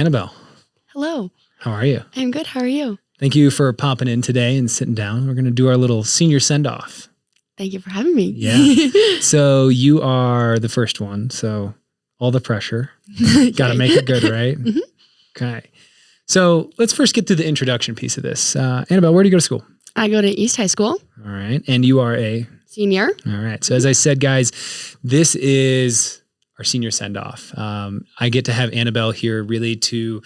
Annabel, Hello. how are you? I'm good. How are you? Thank you for popping in today and sitting down. We're going to do our little senior send-off. Thank you for having me. Yeah. So you are the first one, so all the pressure. Got to make it good, right? Mhm. Okay. So let's first get through the introduction piece of this. Annabel, where do you go to school? I go to East High School. All right. And you are a? Senior. All right. So as I said, guys, this is our senior send-off. I get to have Annabel here really to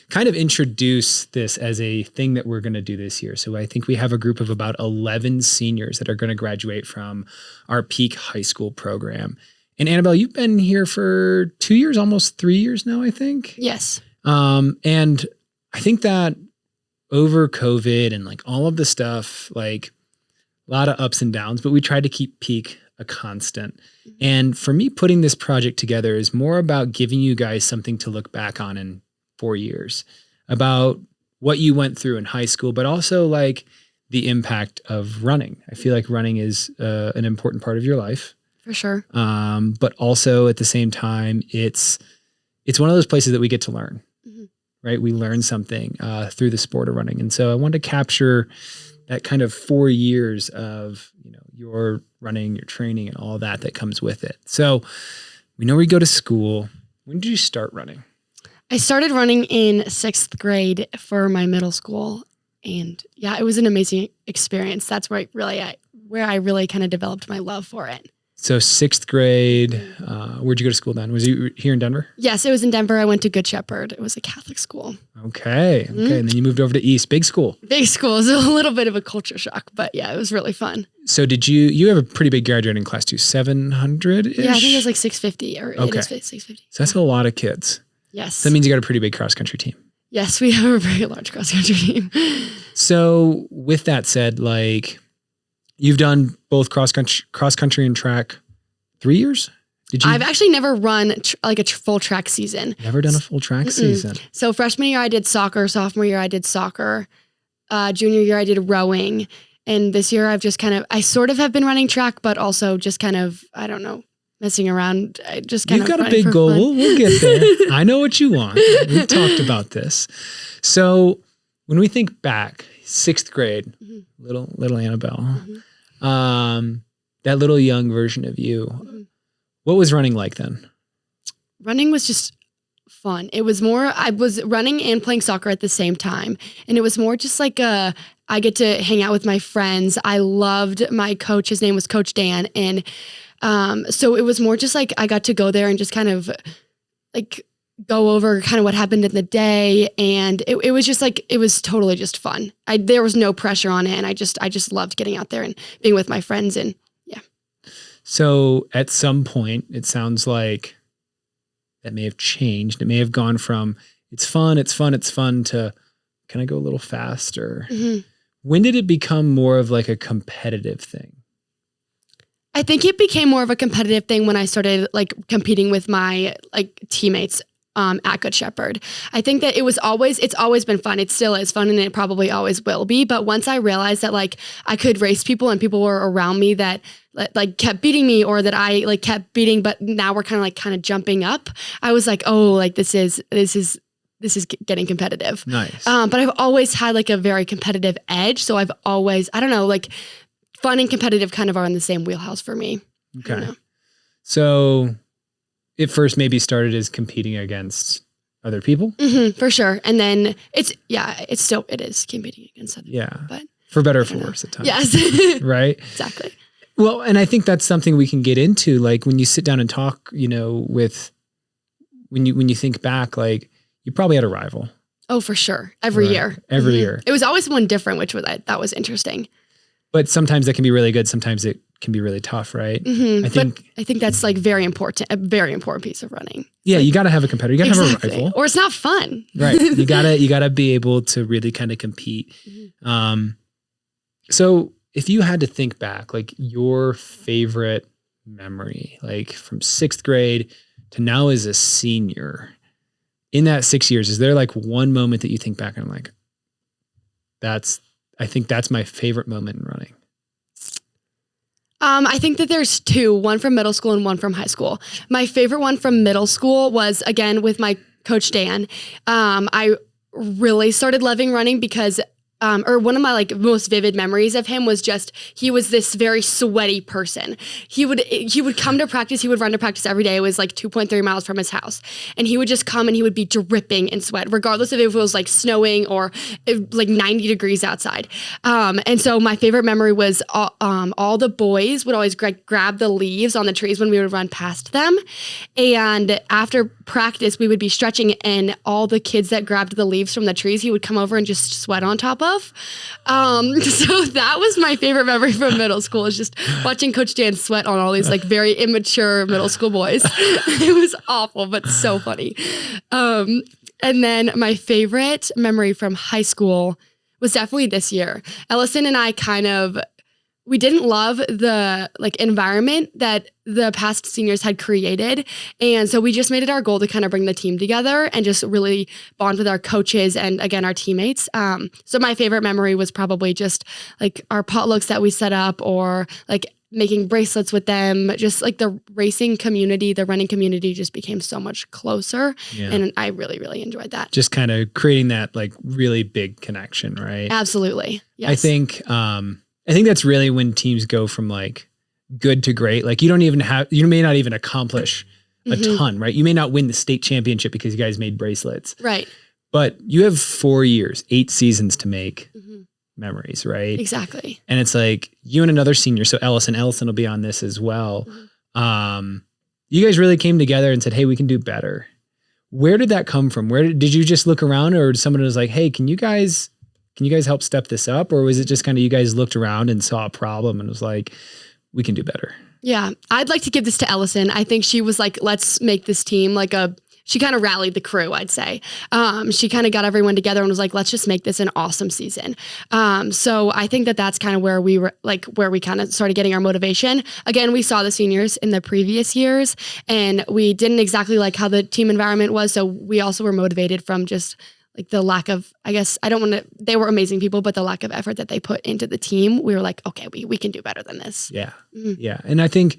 kind of introduce this as a thing that we're going to do this year. So I think we have a group of about 11 seniors that are going to graduate from our Peak High School program. And Annabel, you've been here for 2 years, almost 3 years now, I think. Yes. And I think that over COVID and like all of the stuff, like a lot of ups and downs, but we tried to keep Peak a constant. And for me, putting this project together is more about giving you guys something to look back on in 4 years, about what you went through in high school, but also like the impact of running. I feel like running is an important part of your life. For sure. But also at the same time, it's one of those places that we get to learn, right? We learn something through the sport of running. And so I wanted to capture that kind of 4 years of, your running, your training, and all that comes with it. So we know where you go to school. When did you start running? I started running in 6th grade for my middle school. And yeah, it was an amazing experience. That's where I really kind of developed my love for it. So 6th grade, where'd you go to school then? Was you here in Denver? Yes, it was in Denver. I went to Good Shepherd. It was a Catholic school. Okay. And then you moved over to East, big school. Big school. It was a little bit of a culture shock, but yeah, it was really fun. So did you have a pretty big graduating class too, 700-ish? Yeah, I think it was like 650 or Okay. it is 650. So that's a lot of kids. Yes. So that means you got a pretty big cross country team. Yes, we have a very large cross country team. So with that said, like you've done both cross country and track 3 years? Did you? I've actually never run like a full track season. Never done a full track season. So freshman year I did soccer. Sophomore year I did soccer. Junior year I did rowing. And this year I sort of have been running track, but also just kind of, I don't know, messing around. I just kind You've of got a big goal. Fun. We'll get there. I know what you want. We've talked about this. So when we think back, 6th grade, little Annabel, that little young version of you, what was running like then? Running was just fun. It was more, I was running and playing soccer at the same time. And it was more just like I get to hang out with my friends. I loved my coach. His name was Coach Dan. And so it was more just like I got to go there and just kind of like go over kind of what happened in the day. And it was just like, it was totally just fun. There was no pressure on it. And I just loved getting out there and being with my friends. And yeah. So at some point, it sounds like that may have changed. It may have gone from it's fun to can I go a little faster? When did it become more of like a competitive thing? I think it became more of a competitive thing when I started like competing with my like teammates at Good Shepherd. I think that it's always been fun. It still is fun and it probably always will be. But once I realized that like I could race people and people were around me that like kept beating me or that I like kept beating, but now we're kind of jumping up. I was like, oh, like this is getting competitive. Nice. But I've always had like a very competitive edge. So I've always, I don't know, like fun and competitive kind of are in the same wheelhouse for me. Okay. So it first maybe started as competing against other people. For sure. And then it is competing against other people. But for better or for worse at times. Yes. Right? Exactly. Well, and I think that's something we can get into, like when you sit down and talk, with when you think back, like you probably had a rival. Oh, for sure. Every year. Every year. It was always one different, which that was interesting. But sometimes that can be really good. Sometimes it can be really tough, right? I think that's like very important, a very important piece of running. Yeah, you got to have a competitor. You got to have a rival, or it's not fun. Right? You gotta be able to really kind of compete. So if you had to think back, like your favorite memory, like from 6th grade to now as a senior, in that 6 years, is there like one moment that you think back and I'm like, I think that's my favorite moment in running? I think that there's two, one from middle school and one from high school. My favorite one from middle school was, again, with my Coach Dan. I really started loving running because or one of my like most vivid memories of him was just, he was this very sweaty person. He would come to practice. He would run to practice every day. It was like 2.3 miles from his house. And he would just come and he would be dripping in sweat, regardless of if it was like snowing or like 90 degrees outside. And so my favorite memory was all the boys would always grab the leaves on the trees when we would run past them. And after practice, we would be stretching, and all the kids that grabbed the leaves from the trees, he would come over and just sweat on top of. So that was my favorite memory from middle school, is just watching Coach Dan sweat on all these like very immature middle school boys. It was awful, but so funny. And then my favorite memory from high school was definitely this year. Ellison and I we didn't love the like environment that the past seniors had created. And so we just made it our goal to kind of bring the team together and just really bond with our coaches and again, our teammates. So my favorite memory was probably just like our potlucks that we set up, or like making bracelets with them. Just like the racing community, the running community just became so much closer. Yeah. And I really, really enjoyed that. Just kind of creating that like really big connection, right? Absolutely. Yes. I think that's really when teams go from like good to great. Like you may not even accomplish a ton, right? You may not win the state championship because you guys made bracelets. Right. But you have 4 years, 8 seasons to make memories, right? Exactly. And it's like you and another senior, so Ellison will be on this as well. You guys really came together and said, hey, we can do better. Where did that come from? Did you just look around, or someone was like, hey, can you guys help step this up? Or was it just kind of you guys looked around and saw a problem and was like, we can do better? Yeah, I'd like to give this to Ellison. I think she was like, let's make this team like she kind of rallied the crew, I'd say. She kind of got everyone together and was like, let's just make this an awesome season. So I think that's kind of where we kind of started getting our motivation. Again, we saw the seniors in the previous years and we didn't exactly like how the team environment was. So we also were motivated from just like the lack of, I guess, they were amazing people, but the lack of effort that they put into the team, we were like, okay, we can do better than this. Yeah. Yeah. And I think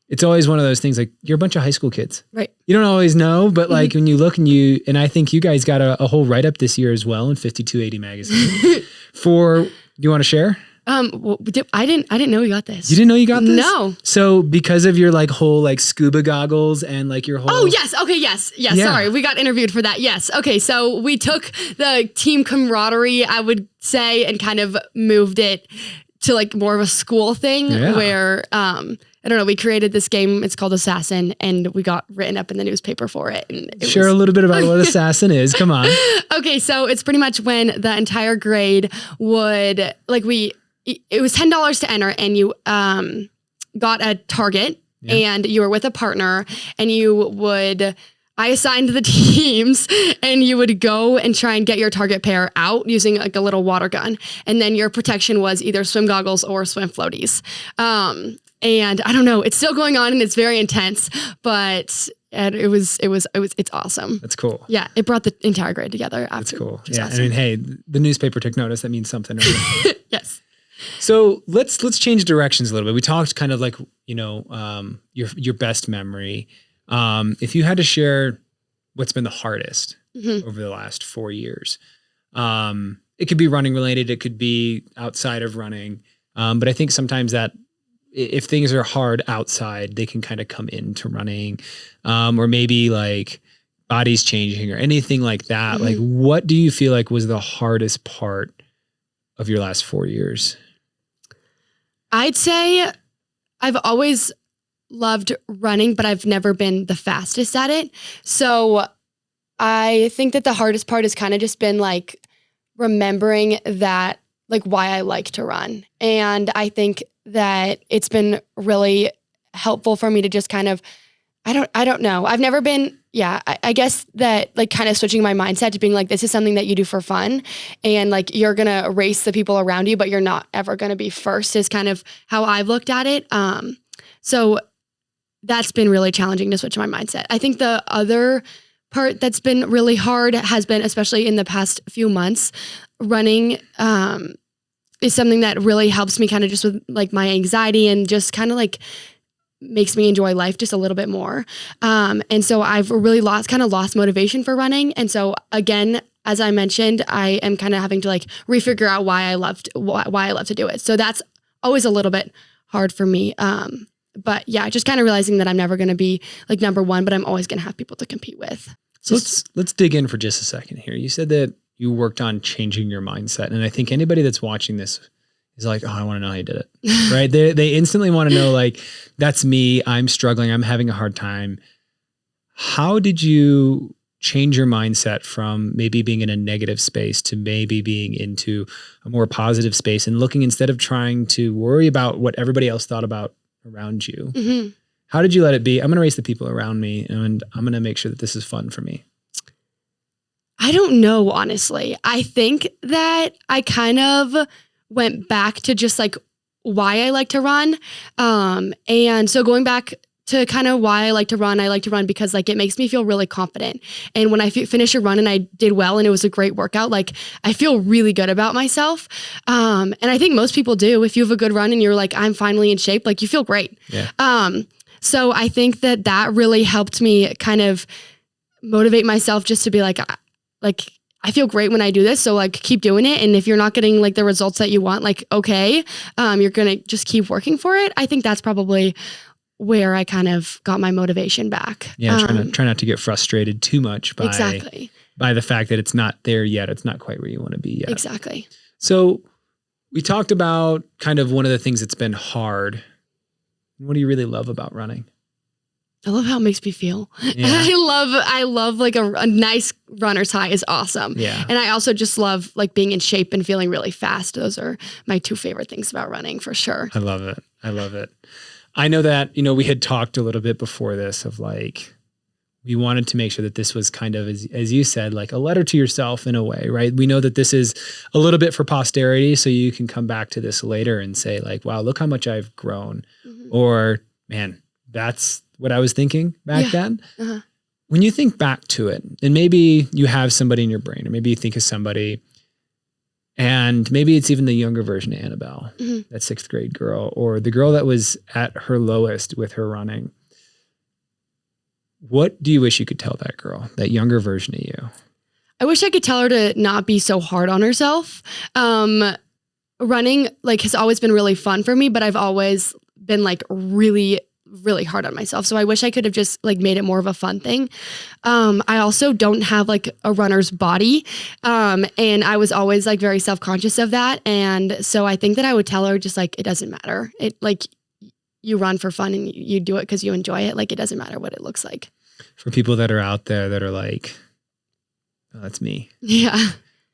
it's always one of those things, like you're a bunch of high school kids, right? You don't always know, but like when you look and I think you guys got a whole write-up this year as well in 5280 magazine do you want to share? I didn't know you got this. You didn't know you got this? No. So because of your like whole like scuba goggles and like your whole... Oh, yes. Okay. Yes. Yeah. Sorry. We got interviewed for that. Yes. Okay. So we took the team camaraderie, I would say, and kind of moved it to like more of a school thing where, I don't know, we created this game. It's called Assassin, and we got written up in the newspaper for it. And Share a little bit about what Assassin is. Come on. Okay. So it's pretty much when the entire grade would it was $10 to enter, and you got a target and you were with a partner, and I assigned the teams, and you would go and try and get your target pair out using like a little water gun. And then your protection was either swim goggles or swim floaties. And I don't know, it's still going on and it's very intense, but it's awesome. That's cool. Yeah. It brought the entire grade together. That's cool. Yeah. Awesome. I mean, hey, the newspaper took notice. That means something. Right? Yes. So let's change directions a little bit. We talked kind of like, your best memory. If you had to share what's been the hardest over the last 4 years, it could be running related. It could be outside of running. But I think sometimes that if things are hard outside, they can kind of come into running, or maybe like bodies changing or anything like that. Like, what do you feel like was the hardest part of your last 4 years? I'd say I've always loved running, but I've never been the fastest at it. So I think that the hardest part has kind of just been like remembering that, like why I like to run. And I think that it's been really helpful for me to just kind of, I don't know. I've never been, I guess that like kind of switching my mindset to being like, this is something that you do for fun. And like, you're going to race the people around you, but you're not ever going to be first is kind of how I've looked at it. So that's been really challenging to switch my mindset. I think the other part that's been really hard has been, especially in the past few months, running is something that really helps me kind of just with like my anxiety and just kind of like makes me enjoy life just a little bit more. And so I've really lost motivation for running. And so again, as I mentioned, I am kind of having to like refigure out why I love to do it. So that's always a little bit hard for me. But yeah, just kind of realizing that I'm never going to be like number one, but I'm always going to have people to compete with. So let's dig in for just a second here. You said that you worked on changing your mindset. And I think anybody that's watching this is like, oh, I want to know how you did it, right? They instantly want to know, like, that's me. I'm struggling. I'm having a hard time. How did you change your mindset from maybe being in a negative space to maybe being into a more positive space and looking, instead of trying to worry about what everybody else thought about around you? Mm-hmm. How did you let it be? I'm going to race the people around me and I'm going to make sure that this is fun for me. I don't know, honestly. I think that I kind of went back to just like why I like to run. And so going back to kind of why I like to run because like it makes me feel really confident. And when I finish a run and I did well and it was a great workout, like I feel really good about myself. And I think most people do. If you have a good run and you're like, I'm finally in shape, like you feel great. Yeah. So I think that really helped me kind of motivate myself just to be like I feel great when I do this. So like keep doing it. And if you're not getting like the results that you want, like, okay, you're going to just keep working for it. I think that's probably where I kind of got my motivation back. Yeah. Try not to get frustrated too much by the fact that it's not there yet. It's not quite where you want to be yet. Exactly. So we talked about kind of one of the things that's been hard. What do you really love about running? I love how it makes me feel. Yeah. I love like a nice runner's high is awesome. Yeah. And I also just love like being in shape and feeling really fast. Those are my two favorite things about running for sure. I love it. I know that, we had talked a little bit before this of like, we wanted to make sure that this was kind of, as you said, like a letter to yourself in a way, right? We know that this is a little bit for posterity. So you can come back to this later and say like, wow, look how much I've grown. Mm-hmm. Or man, that's what I was thinking back then. Uh-huh. When you think back to it, and maybe you have somebody in your brain, or maybe you think of somebody, and maybe it's even the younger version of Annabel, mm-hmm. that 6th grade girl, or the girl that was at her lowest with her running. What do you wish you could tell that girl, that younger version of you? I wish I could tell her to not be so hard on herself. Running like has always been really fun for me, but I've always been like really hard on myself. So I wish I could have just like made it more of a fun thing. I also don't have like a runner's body. And I was always like very self-conscious of that. And so I think that I would tell her just like, it doesn't matter. It like you run for fun and you do it because you enjoy it. Like it doesn't matter what it looks like. For people that are out there that are like, oh, that's me. Yeah.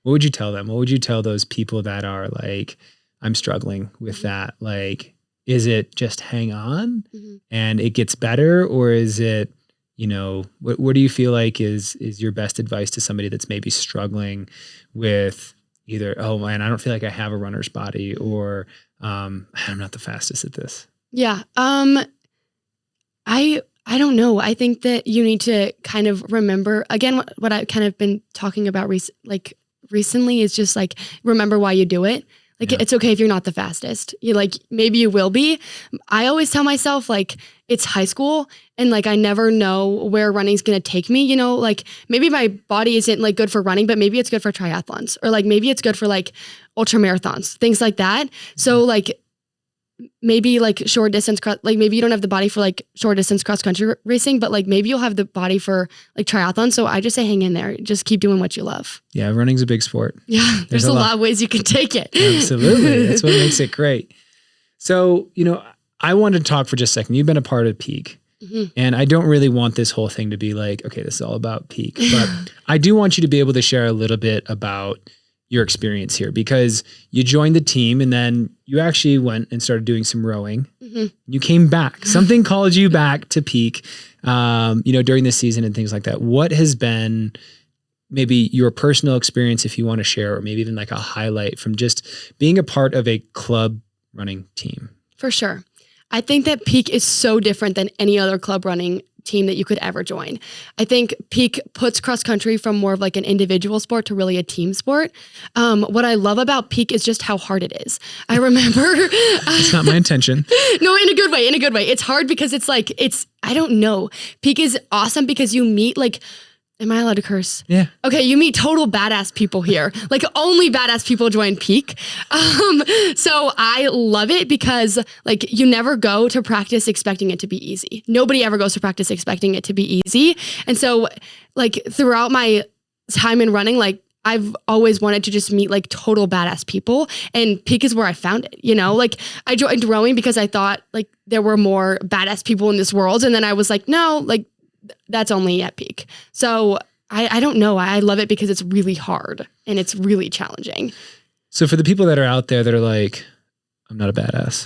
What would you tell them? What would you tell those people that are like, I'm struggling with that? Like, is it just hang on mm-hmm. and it gets better? Or is it, what do you feel like is your best advice to somebody that's maybe struggling with either, oh man, I don't feel like I have a runner's body, or I'm not the fastest at this? Yeah. I don't know. I think that you need to kind of remember, again, what I've kind of been talking about recently is just like, remember why you do it. Like, yeah. It's okay if you're not the fastest. Maybe you will be. I always tell myself, like, it's high school and like, I never know where running's going to take me, like maybe my body isn't like good for running, but maybe it's good for triathlons, or like, maybe it's good for like ultra marathons, things like that. So like, maybe like short distance, like maybe you don't have the body for like short distance cross country racing, but like maybe you'll have the body for like triathlon. So I just say hang in there, just keep doing what you love. Yeah, running's a big sport. Yeah, there's a lot of ways you can take it. Absolutely, that's what makes it great. So I wanted to talk for just a second. You've been a part of Peak, mm-hmm. and I don't really want this whole thing to be like, okay, this is all about Peak, but I do want you to be able to share a little bit about your experience here, because you joined the team and then you actually went and started doing some rowing. Mm-hmm. You came back. Something called you back to Peak, during the season and things like that. What has been maybe your personal experience, if you want to share, or maybe even like a highlight from just being a part of a club running team? For sure. I think that Peak is so different than any other club running team that you could ever join. I think peak puts cross country from more of like an individual sport to really a team sport. What I love about peak is just how hard it is. I remember It's not my intention. No, in a good way. It's hard because I don't know. Peak is awesome because you meet like, am I allowed to curse? Yeah. Okay, you meet total badass people here. Like only badass people join peak. So I love it because like you never go to practice expecting it to be easy. Nobody ever goes to practice expecting it to be easy. And so like throughout my time in running, like I've always wanted to just meet like total badass people, and peak is where I found it, you know? Like I joined rowing because I thought like there were more badass people in this world. And then I was like, no, like that's only at peak. So I don't know. I love it because it's really hard and it's really challenging. So for the people that are out there that are like, I'm not a badass.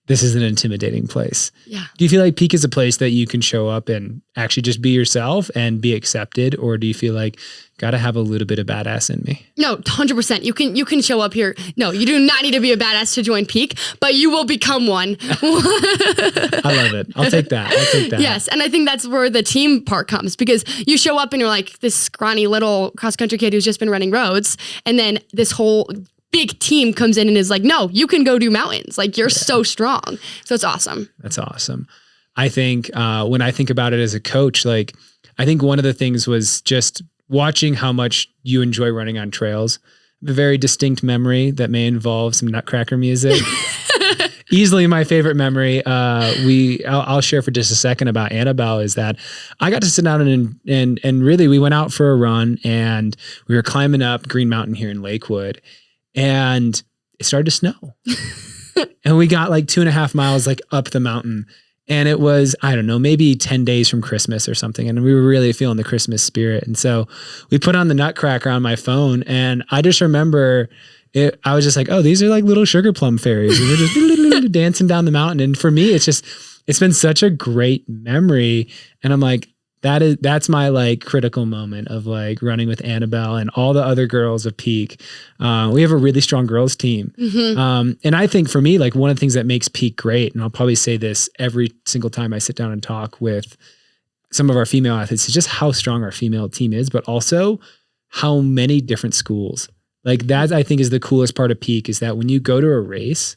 This is an intimidating place. Yeah. Do you feel like peak is a place that you can show up and actually just be yourself and be accepted? Or do you feel like, gotta have a little bit of badass in me? No, 100%. You can show up here. No, you do not need to be a badass to join peak, but you will become one. I love it. I'll take that. Yes. And I think that's where the team part comes, because you show up and you're like this scrawny little cross country kid who's just been running roads. And then this whole big team comes in and is like, no, you can go do mountains. Like you're so strong. So it's awesome. That's awesome. I think when I think about it as a coach, like I think one of the things was just watching how much you enjoy running on trails. A very distinct memory that may involve some Nutcracker music. Easily my favorite memory. I'll share for just a second about Annabel is that I got to sit down and really we went out for a run and we were climbing up Green Mountain here in Lakewood, and it started to snow. And we got like 2.5 miles like up the mountain. And it was, I don't know, maybe 10 days from Christmas or something. And we were really feeling the Christmas spirit. And so we put on the Nutcracker on my phone. And I just remember I was just like, oh, these are like little sugar plum fairies. And we're just dancing down the mountain. And for me, it's been such a great memory. And I'm like, that's my like critical moment of like running with Annabel and all the other girls of peak. We have a really strong girls team. Mm-hmm. And I think for me, like one of the things that makes peak great, and I'll probably say this every single time I sit down and talk with some of our female athletes, is just how strong our female team is, but also how many different schools. Like that, I think is the coolest part of peak, is that when you go to a race,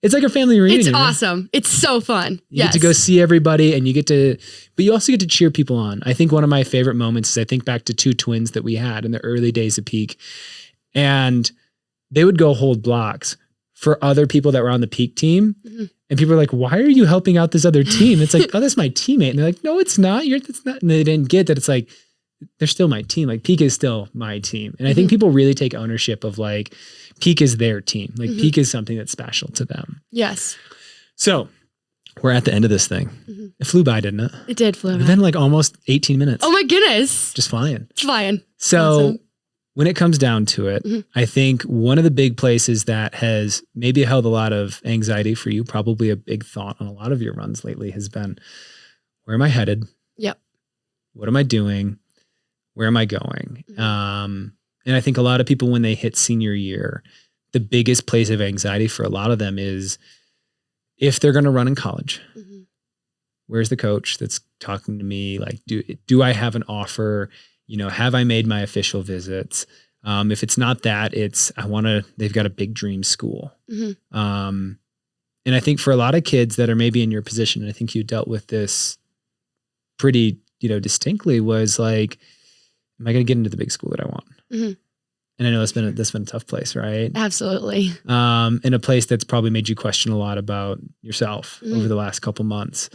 it's like a family reunion. It's awesome. Right? It's so fun. You get to go see everybody, and but you also get to cheer people on. I think one of my favorite moments is I think back to 2 twins that we had in the early days of peak, and they would go hold blocks for other people that were on the peak team. Mm-hmm. And people are like, why are you helping out this other team? It's like, oh, that's my teammate. And they're like, no, it's not. That's not. And they didn't get that. It's like, they're still my team. Like peak is still my team. And I think people really take ownership of like, peak is their team. Like peak is something that's special to them. Yes. So we're at the end of this thing. Mm-hmm. It flew by, didn't it? It did flew by. It's been like almost 18 minutes. Oh my goodness. Just flying. It's flying. So awesome. When it comes down to it, I think one of the big places that has maybe held a lot of anxiety for you, probably a big thought on a lot of your runs lately, has been, where am I headed? Yep. What am I doing? Where am I going? And I think a lot of people, when they hit senior year, the biggest place of anxiety for a lot of them is if they're going to run in college. Mm-hmm. Where's the coach that's talking to me? Like, do I have an offer? You know, have I made my official visits? If it's not that, they've got a big dream school. Mm-hmm. And I think for a lot of kids that are maybe in your position, and I think you dealt with this pretty, distinctly, was like, am I going to get into the big school that I want? Mm-hmm. And I know that's been a tough place, right? Absolutely. In a place that's probably made you question a lot about yourself over the last couple months.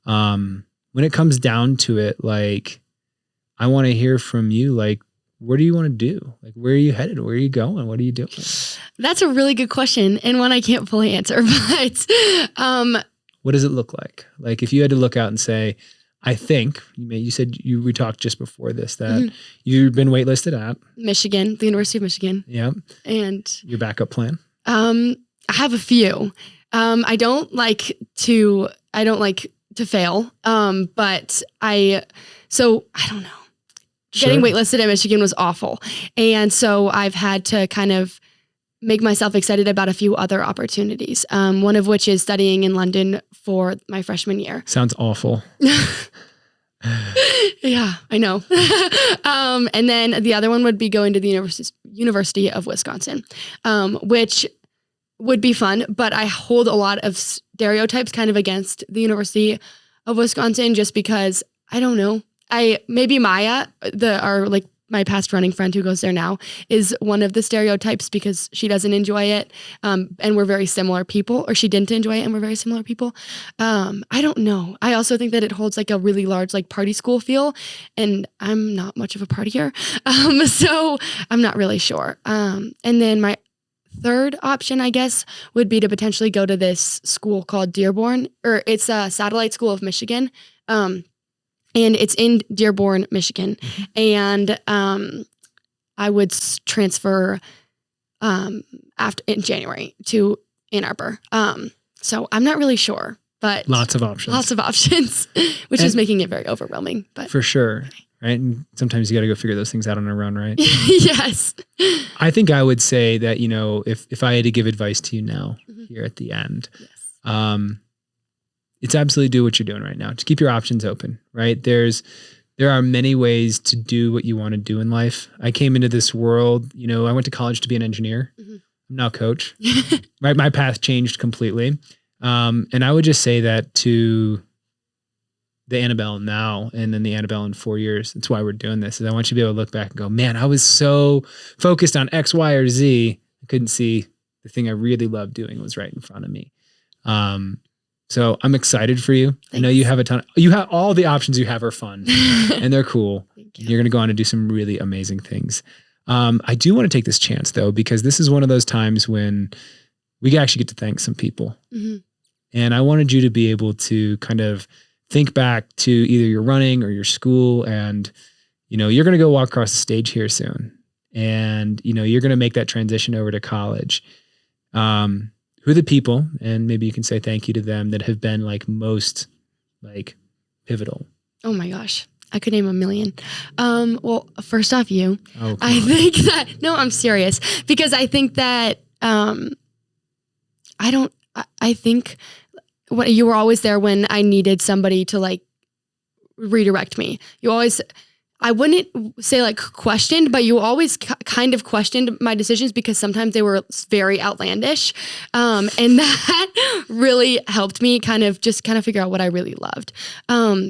When it comes down to it, like, I want to hear from you, like, what do you want to do? Like, where are you headed? Where are you going? What are you doing? That's a really good question, and one I can't fully answer, but what does it look like? Like, if you had to look out and say, I think you said we talked just before this that you've been waitlisted at Michigan, the University of Michigan. Yeah. And your backup plan? I have a few. I don't like to fail. But I don't know. Sure. Getting waitlisted at Michigan was awful. And so I've had to kind of make myself excited about a few other opportunities. One of which is studying in London for my freshman year. Sounds awful. Yeah, I know. And then the other one would be going to the University of Wisconsin, which would be fun, but I hold a lot of stereotypes kind of against the University of Wisconsin just because I don't know. Maybe Maya, my past running friend who goes there now, is one of the stereotypes because she doesn't enjoy it. And we're very similar people, or she didn't enjoy it and we're very similar people. I don't know. I also think that it holds like a really large like party school feel, and I'm not much of a partier. So I'm not really sure. And then my third option, I guess, would be to potentially go to this school called Dearborn, or it's a satellite school of Michigan. And it's in Dearborn, Michigan. And I would transfer in January to Ann Arbor. So I'm not really sure, but lots of options, which is making it very overwhelming. But for sure, right? And sometimes you got to go figure those things out on our own, right? Yes. I think I would say that, if I had to give advice to you now here at the end, yes. It's absolutely do what you're doing right now. Just keep your options open, right? There are many ways to do what you want to do in life. I came into this world, I went to college to be an engineer. I'm now a coach, right? My path changed completely. And I would just say that to the Annabel now, and then the Annabel in 4 years. That's why we're doing this, is I want you to be able to look back and go, man, I was so focused on X, Y, or Z. I couldn't see the thing I really loved doing was right in front of me. So I'm excited for you. Thanks. I know you have all the options you have are fun and they're cool. You're going to go on and do some really amazing things. I do want to take this chance though, because this is one of those times when we actually get to thank some people. And I wanted you to be able to kind of think back to either your running or your school, and, you're going to go walk across the stage here soon, and, you're going to make that transition over to college. Who are the people, and maybe you can say thank you to them, that have been most pivotal? Oh my gosh. I could name a million. Well, first off, you. Oh, I think that, no, I'm serious, because I think that, I think you were always there when I needed somebody to redirect me. I wouldn't say questioned, but you always kind of questioned my decisions because sometimes they were very outlandish. And that really helped me kind of figure out what I really loved.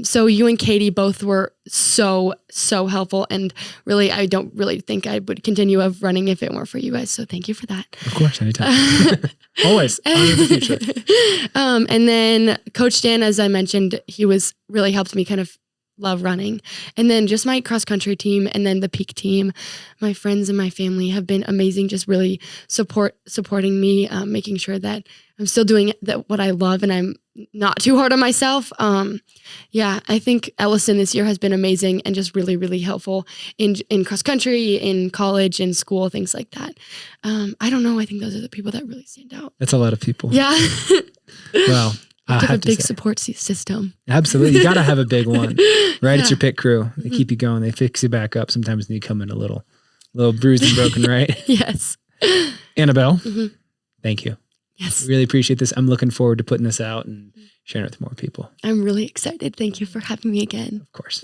So you and Katie both were so helpful, and really, I don't really think I would continue of running if it weren't for you guys. So thank you for that. Of course, anytime. Always. On the future. And then Coach Dan, as I mentioned, he really helped me kind of love running. And then just my cross country team, and then the peak team, my friends and my family have been amazing, just really supporting me, making sure that I'm still doing what I love and I'm not too hard on myself. I think Ellison this year has been amazing and just really, really helpful in cross country, in college, in school, things like that. I don't know. I think those are the people that really stand out. That's a lot of people. Yeah. Well, you have a big support system. Absolutely. You got to have a big one, right? Yeah. It's your pit crew. They keep you going. They fix you back up. Sometimes when you come in a little bruised and broken, right? Yes. Annabel, thank you. Yes. I really appreciate this. I'm looking forward to putting this out and sharing it with more people. I'm really excited. Thank you for having me again. Of course.